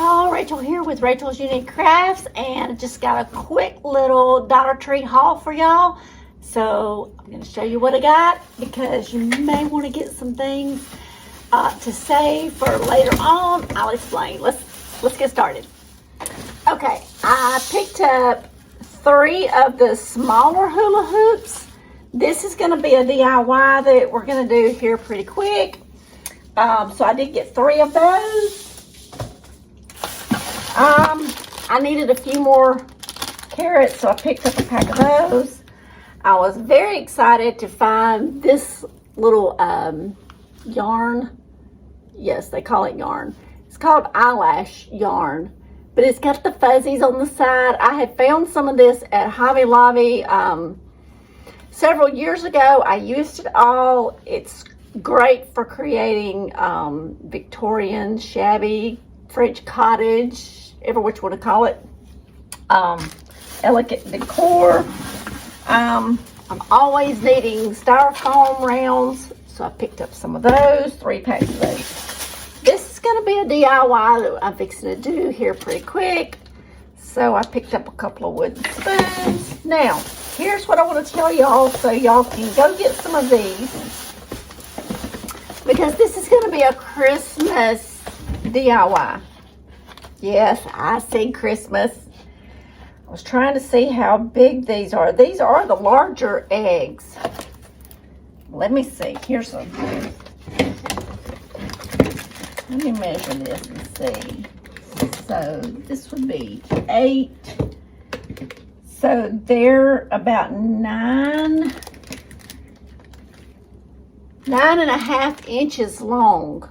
y'all, Rachel here with Rachel's Unique Crafts, and just got a quick little Dollar Tree haul for y'all. So I'm going to show you what I got because you may want to get some things to save for later on. I'll explain. Let's get started. Okay, I picked up 3 of the smaller hula hoops. This is going to be a DIY that we're going to do here pretty quick. So I did get 3 of those. I needed a few more carrots, so I picked up a pack of those. I was very excited to find this little yarn. Yes, they call it yarn. It's called eyelash yarn, but it's got the fuzzies on the side. I had found some of this at Hobby Lobby several years ago. I used it all. It's great for creating Victorian, shabby, French cottage, ever which one to call it, elegant decor. I'm always needing styrofoam rounds, so I picked up some of those, 3 packs of those. This is going to be a DIY that I'm fixing to do here pretty quick, so I picked up a couple of wooden spoons. Now, here's what I want to tell y'all so y'all can go get some of these, because this is going to be a Christmas DIY. Yes, I see Christmas. I was trying to see how big these are. These are the larger eggs. Let me see. Here's some. Let me measure this and see. So this would be 8. So they're about 9.5 inches long.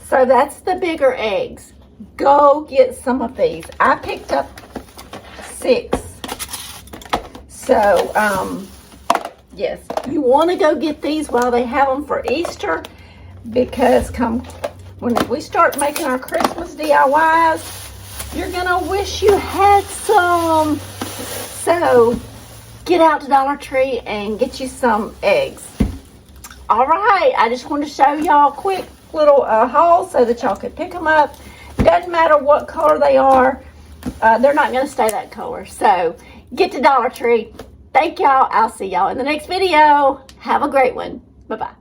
So that's the bigger eggs. Go get some of these. I picked up 6. So, yes, you want to go get these while they have them for Easter, because when we start making our Christmas DIYs, you're going to wish you had some. So, get out to Dollar Tree and get you some eggs. All right, I just want to show y'all a quick little haul so that y'all could pick them up. Doesn't matter what color they are. They're not going to stay that color. So get to Dollar Tree. Thank y'all. I'll see y'all in the next video. Have a great one. Bye-bye.